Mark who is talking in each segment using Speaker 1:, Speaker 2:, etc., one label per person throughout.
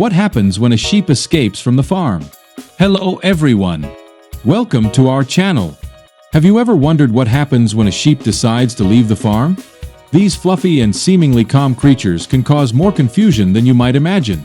Speaker 1: What happens when a sheep escapes from the farm? Hello everyone! Welcome to our channel. Have you ever wondered what happens when a sheep decides to leave the farm? These fluffy and seemingly calm creatures can cause more confusion than you might imagine.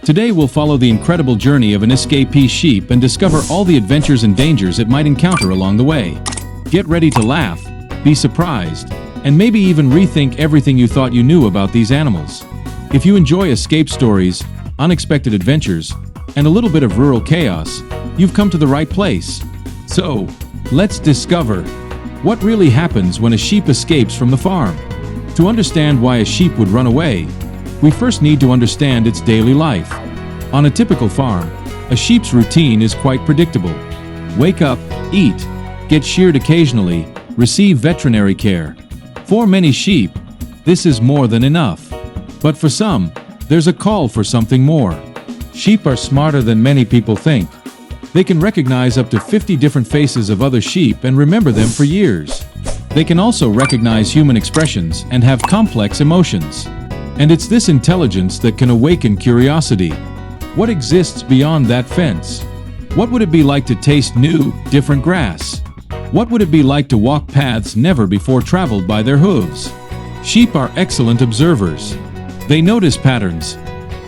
Speaker 1: Today we'll follow the incredible journey of an escapee sheep and discover all the adventures and dangers it might encounter along the way. Get ready to laugh, be surprised, and maybe even rethink everything you thought you knew about these animals. If you enjoy escape stories, unexpected adventures, and a little bit of rural chaos, you've come to the right place. So, let's discover what really happens when a sheep escapes from the farm. To understand why a sheep would run away, we first need to understand its daily life. On a typical farm, a sheep's routine is quite predictable. Wake up, eat, get sheared occasionally, receive veterinary care. For many sheep, this is more than enough. But for some, there's a call for something more. Sheep are smarter than many people think. They can recognize up to 50 different faces of other sheep and remember them for years. They can also recognize human expressions and have complex emotions. And it's this intelligence that can awaken curiosity. What exists beyond that fence? What would it be like to taste new, different grass? What would it be like to walk paths never before traveled by their hooves? Sheep are excellent observers. They notice patterns,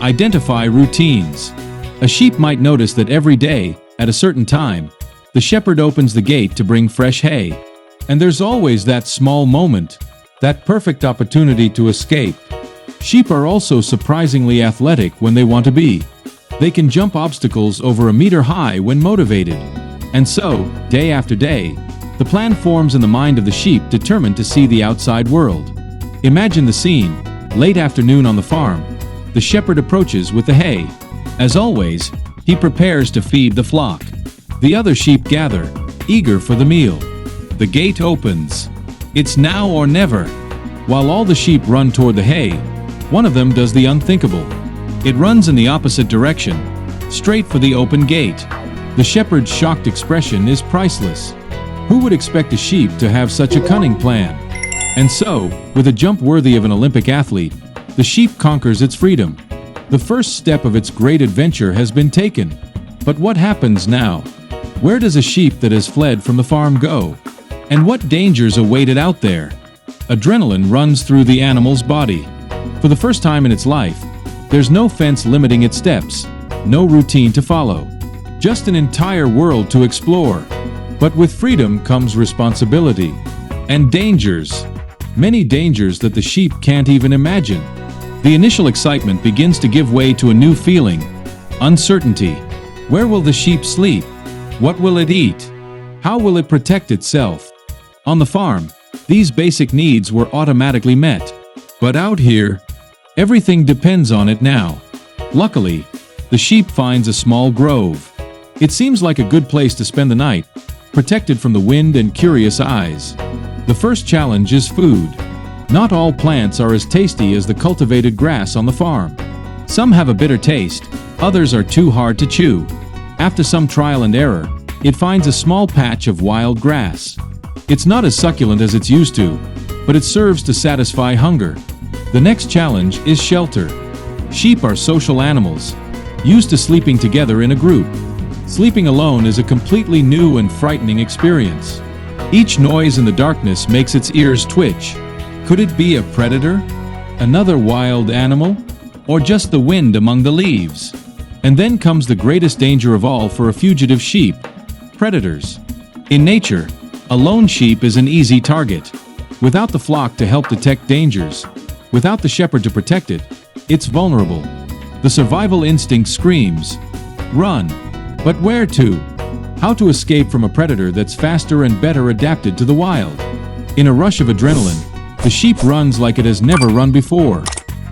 Speaker 1: identify routines. A sheep might notice that every day, at a certain time, the shepherd opens the gate to bring fresh hay. And there's always that small moment, that perfect opportunity to escape. Sheep are also surprisingly athletic when they want to be. They can jump obstacles over a meter high when motivated. And so, day after day, the plan forms in the mind of the sheep determined to see the outside world. Imagine the scene. Late afternoon on the farm, the shepherd approaches with the hay. As always, he prepares to feed the flock. The other sheep gather, eager for the meal. The gate opens. It's now or never. While all the sheep run toward the hay, one of them does the unthinkable. It runs in the opposite direction, straight for the open gate. The shepherd's shocked expression is priceless. Who would expect a sheep to have such a cunning plan? And so, with a jump worthy of an Olympic athlete, the sheep conquers its freedom. The first step of its great adventure has been taken. But what happens now? Where does a sheep that has fled from the farm go? And what dangers await it out there? Adrenaline runs through the animal's body. For the first time in its life, there's no fence limiting its steps, no routine to follow, just an entire world to explore. But with freedom comes responsibility and dangers. Many dangers that the sheep can't even imagine. The initial excitement begins to give way to a new feeling, uncertainty. Where will the sheep sleep? What will it eat? How will it protect itself? On the farm, these basic needs were automatically met. But out here, everything depends on it now. Luckily, the sheep finds a small grove. It seems like a good place to spend the night, protected from the wind and curious eyes. The first challenge is food. Not all plants are as tasty as the cultivated grass on the farm. Some have a bitter taste, others are too hard to chew. After some trial and error, it finds a small patch of wild grass. It's not as succulent as it's used to, but it serves to satisfy hunger. The next challenge is shelter. Sheep are social animals, used to sleeping together in a group. Sleeping alone is a completely new and frightening experience. Each noise in the darkness makes its ears twitch. Could it be a predator? Another wild animal? Or just the wind among the leaves? And then comes the greatest danger of all for a fugitive sheep: predators. In nature, a lone sheep is an easy target. Without the flock to help detect dangers, without the shepherd to protect it, it's vulnerable. The survival instinct screams, run. But where to? How to escape from a predator that's faster and better adapted to the wild? In a rush of adrenaline, the sheep runs like it has never run before.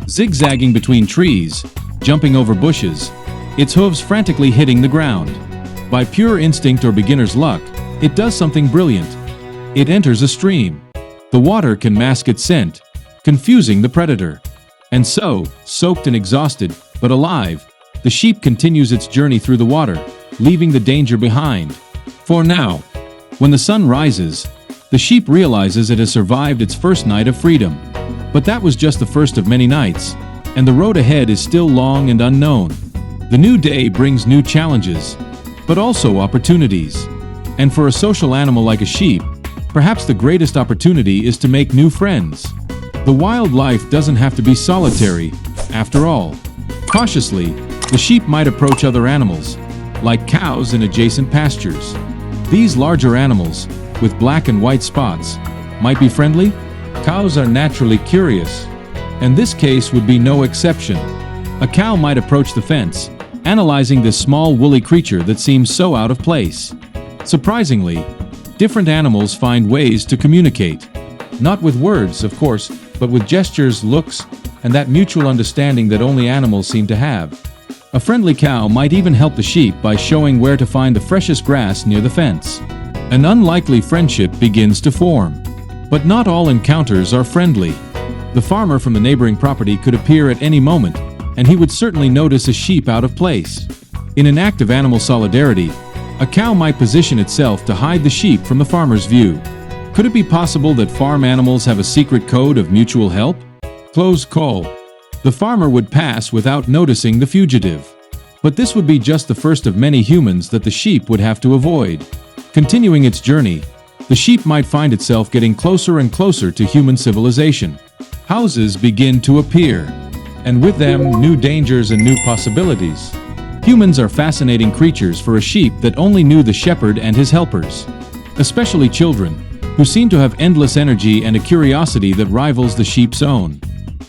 Speaker 1: Zigzagging between trees, jumping over bushes, its hooves frantically hitting the ground. By pure instinct or beginner's luck, it does something brilliant. It enters a stream. The water can mask its scent, confusing the predator. And so, soaked and exhausted, but alive, the sheep continues its journey through the water, leaving the danger behind. For now, when the sun rises, the sheep realizes it has survived its first night of freedom. But that was just the first of many nights, and the road ahead is still long and unknown. The new day brings new challenges, but also opportunities. And for a social animal like a sheep, perhaps the greatest opportunity is to make new friends. The wild life doesn't have to be solitary, after all. Cautiously, the sheep might approach other animals, like cows in adjacent pastures. These larger animals, with black and white spots, might be friendly. Cows are naturally curious, and this case would be no exception. A cow might approach the fence, analyzing this small woolly creature that seems so out of place. Surprisingly, different animals find ways to communicate. Not with words, of course, but with gestures, looks, and that mutual understanding that only animals seem to have. A friendly cow might even help the sheep by showing where to find the freshest grass near the fence. An unlikely friendship begins to form. But not all encounters are friendly. The farmer from the neighboring property could appear at any moment, and he would certainly notice a sheep out of place. In an act of animal solidarity, a cow might position itself to hide the sheep from the farmer's view. Could it be possible that farm animals have a secret code of mutual help? Close call. The farmer would pass without noticing the fugitive. But this would be just the first of many humans that the sheep would have to avoid. Continuing its journey, the sheep might find itself getting closer and closer to human civilization. Houses begin to appear, and with them, new dangers and new possibilities. Humans are fascinating creatures for a sheep that only knew the shepherd and his helpers, especially children, who seem to have endless energy and a curiosity that rivals the sheep's own.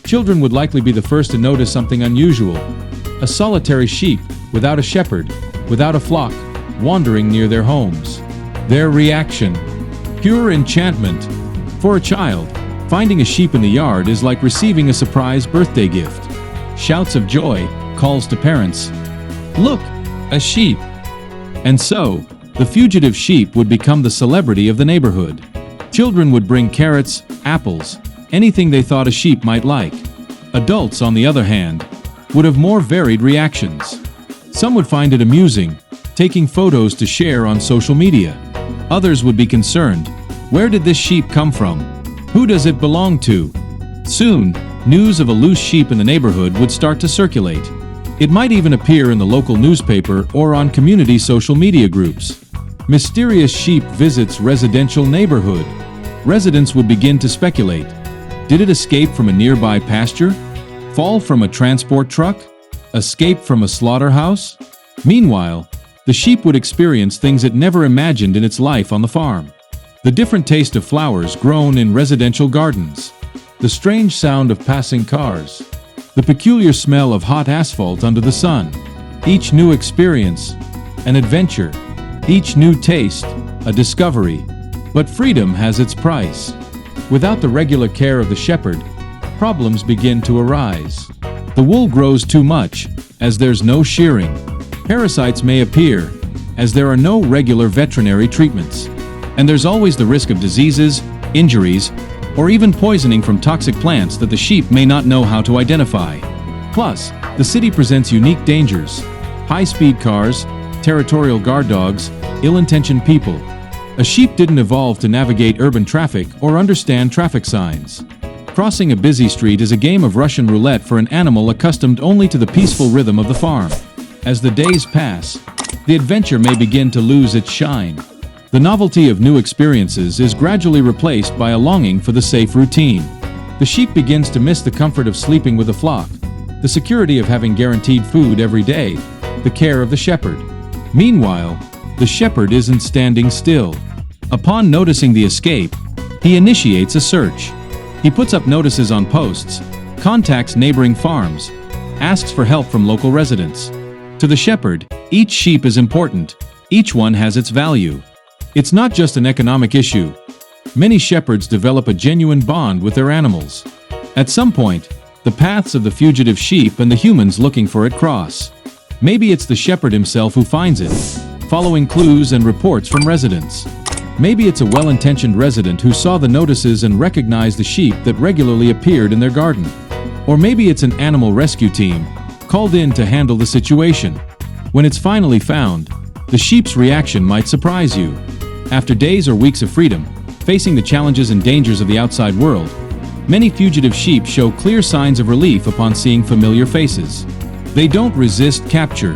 Speaker 1: Children would likely be the first to notice something unusual: a solitary sheep, without a shepherd, without a flock, wandering near their homes. Their reaction: pure enchantment. For a child, finding a sheep in the yard is like receiving a surprise birthday gift. Shouts of joy, calls to parents, "Look, a sheep!" And so, the fugitive sheep would become the celebrity of the neighborhood. Children would bring carrots, apples, anything they thought a sheep might like. Adults, on the other hand, would have more varied reactions. Some would find it amusing, taking photos to share on social media. Others would be concerned: where did this sheep come from? Who does it belong to? Soon, news of a loose sheep in the neighborhood would start to circulate. It might even appear in the local newspaper or on community social media groups. Mysterious sheep visits residential neighborhood. Residents would begin to speculate. Did it escape from a nearby pasture? Fall from a transport truck? Escape from a slaughterhouse? Meanwhile, the sheep would experience things it never imagined in its life on the farm. The different taste of flowers grown in residential gardens. The strange sound of passing cars. The peculiar smell of hot asphalt under the sun. Each new experience, an adventure. Each new taste, a discovery. But freedom has its price. Without the regular care of the shepherd, problems begin to arise. The wool grows too much, as there's no shearing. Parasites may appear, as there are no regular veterinary treatments. And there's always the risk of diseases, injuries, or even poisoning from toxic plants that the sheep may not know how to identify. Plus, the city presents unique dangers: high-speed cars, territorial guard dogs, ill-intentioned people. A sheep didn't evolve to navigate urban traffic or understand traffic signs. Crossing a busy street is a game of Russian roulette for an animal accustomed only to the peaceful rhythm of the farm. As the days pass, the adventure may begin to lose its shine. The novelty of new experiences is gradually replaced by a longing for the safe routine. The sheep begins to miss the comfort of sleeping with the flock, the security of having guaranteed food every day, the care of the shepherd. Meanwhile, the shepherd isn't standing still. Upon noticing the escape, he initiates a search. He puts up notices on posts, contacts neighboring farms, asks for help from local residents. To the shepherd, each sheep is important. Each one has its value. It's not just an economic issue. Many shepherds develop a genuine bond with their animals. At some point, the paths of the fugitive sheep and the humans looking for it cross. Maybe it's the shepherd himself who finds it, following clues and reports from residents. Maybe it's a well-intentioned resident who saw the notices and recognized the sheep that regularly appeared in their garden. Or maybe it's an animal rescue team, called in to handle the situation. When it's finally found, the sheep's reaction might surprise you. After days or weeks of freedom, facing the challenges and dangers of the outside world, many fugitive sheep show clear signs of relief upon seeing familiar faces. They don't resist capture.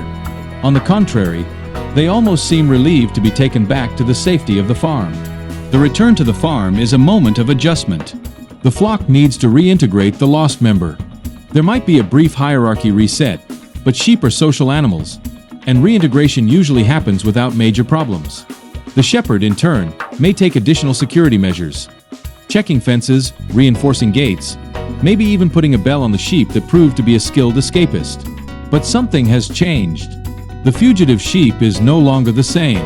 Speaker 1: On the contrary, they almost seem relieved to be taken back to the safety of the farm. The return to the farm is a moment of adjustment. The flock needs to reintegrate the lost member. There might be a brief hierarchy reset, but sheep are social animals, and reintegration usually happens without major problems. The shepherd, in turn, may take additional security measures, checking fences, reinforcing gates, maybe even putting a bell on the sheep that proved to be a skilled escapist. But something has changed. The fugitive sheep is no longer the same.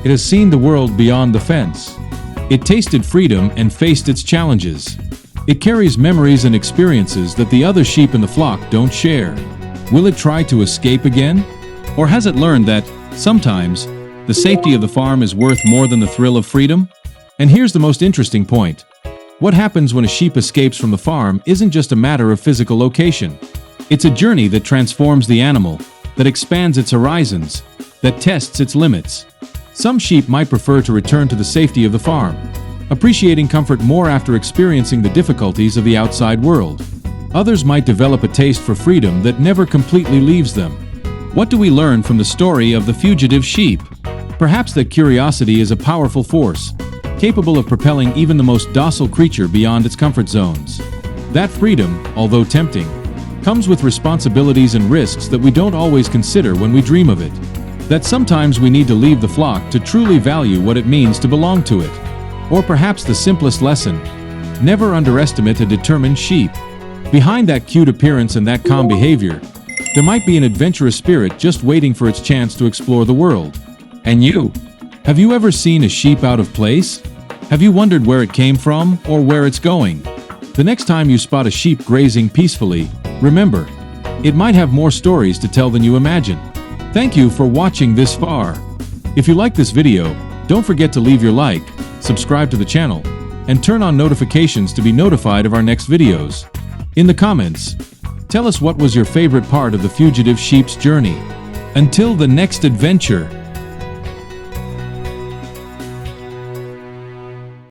Speaker 1: It has seen the world beyond the fence. It tasted freedom and faced its challenges. It carries memories and experiences that the other sheep in the flock don't share. Will it try to escape again? Or has it learned that, sometimes, the safety of the farm is worth more than the thrill of freedom? And here's the most interesting point. What happens when a sheep escapes from the farm isn't just a matter of physical location. It's a journey that transforms the animal, that expands its horizons, that tests its limits. Some sheep might prefer to return to the safety of the farm, appreciating comfort more after experiencing the difficulties of the outside world. Others might develop a taste for freedom that never completely leaves them. What do we learn from the story of the fugitive sheep? Perhaps that curiosity is a powerful force, capable of propelling even the most docile creature beyond its comfort zones. That freedom, although tempting, comes with responsibilities and risks that we don't always consider when we dream of it. That sometimes we need to leave the flock to truly value what it means to belong to it. Or perhaps the simplest lesson: never underestimate a determined sheep. Behind that cute appearance and that calm behavior, there might be an adventurous spirit just waiting for its chance to explore the world. And you? Have you ever seen a sheep out of place? Have you wondered where it came from or where it's going? The next time you spot a sheep grazing peacefully, remember, it might have more stories to tell than you imagine. Thank you for watching this far. If you like this video, don't forget to leave your like, subscribe to the channel, and turn on notifications to be notified of our next videos. In the comments, tell us what was your favorite part of the fugitive sheep's journey. Until the next adventure.